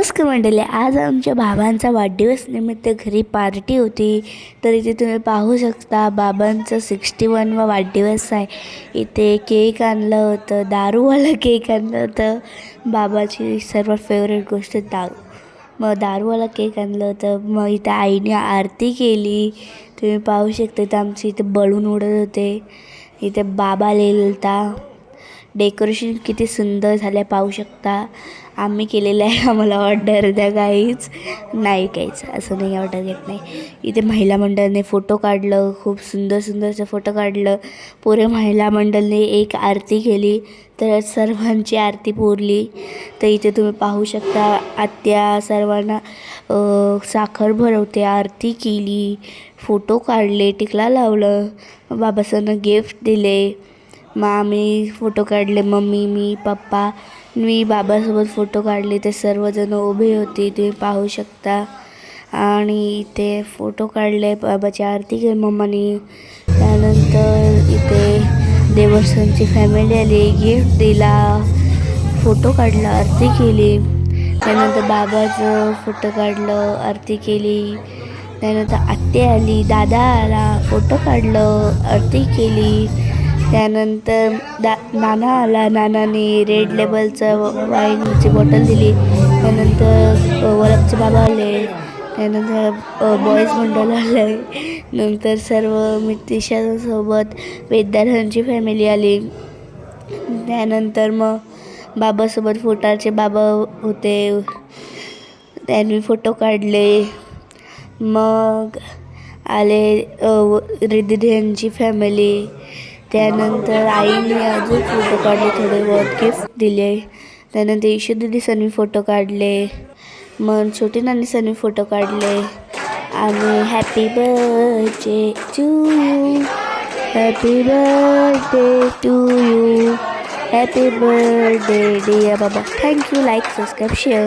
नमस्कार मंडळी, आज आमच्या बाबांचा वाढदिवस निमित्त घरी पार्टी होती. तर इथे तुम्ही पाहू शकता बाबांचा 61वा वाढदिवस आहे. इथे केक आणलं होतं, दारूवाला केक आणलं होतं. बाबाची सर्वात फेवरेट गोष्ट दारू. मग दारूवाला केक आणलं होतं. मग इथे आईने आरती केली. तुम्ही पाहू शकता इथं आमची इथे बलून उडत होते. इथे बाबा लिहिलता. डेकोरेशन किती सुंदर झालं पाहू शकता. आम्ही केलेलं आहे. आम्हाला ऑर्डर द्या काहीच नाही, काहीच असं नाही, ऑर्डर घेत नाही. इथे महिला मंडळाने फोटो काढलं, खूप सुंदरचं फोटो काढलं. पुरे महिला मंडळाने एक आरती केली, तर सर्वांची आरती पुरली. तर इथे तुम्ही पाहू शकता आत्या सर्वांना साखर भरवते, आरती केली, फोटो काढले, टिकला लावलं, बाबासांना गिफ्ट दिले. मग आम्ही फोटो काढले, मम्मी, मी, पप्पा, मी बाबासोबत फोटो काढले. ते सर्वजण उभे होते, तुम्ही पाहू शकता. आणि इथे फोटो काढले, बाबाची आरती केली मम्मानी. त्यानंतर इथे देवस्थानची फॅमिली आली, गिफ्ट दिला, फोटो काढला, आरती केली. त्यानंतर बाबाचं फोटो काढलं, आरती केली. त्यानंतर आत्या आली, दादा आला, फोटो काढलं, आरती केली. त्यानंतर नाना आला, नानाने रेड लेबलचं वाईनची बॉटल दिली. त्यानंतर वरपचे बाबा आले. त्यानंतर बॉईज मंडळ आले. नंतर सर्व मित्रिशांसोबत वेदांची फॅमिली आली. त्यानंतर मग बाबासोबत फोटाचे बाबा होते, त्यांनी फोटो काढले. मग आले रिद्धियांची फॅमिली. त्यानंतर आईने अजून फोटो काढले, थोडे बहुत गिफ्ट दिले. त्यानंतर ईशू दीदी सनी फोटो काढले. मग छोटी नानी सनी फोटो काढले. आणि happy birthday to you, happy birthday to you, happy birthday dear baba. Thank you. Like, subscribe, share.